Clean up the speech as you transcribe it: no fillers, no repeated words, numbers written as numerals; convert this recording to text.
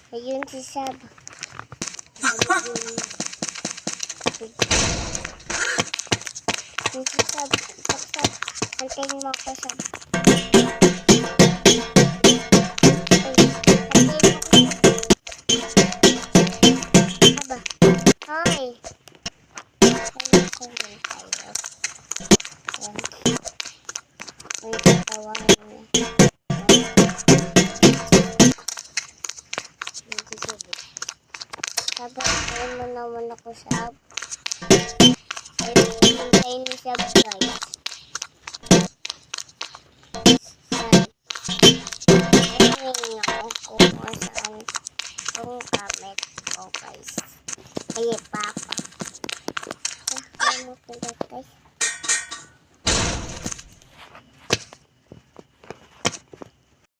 Ayun si Sab. Ayun si Sab. Sab. Antayin mo ako, Sab. Aba. Hoy. Ano ko rin tayo? Ayan. May tawahan niya. Sab, ayun mo naman ako, Sab. Ayun, hintayin ni Sab, guys.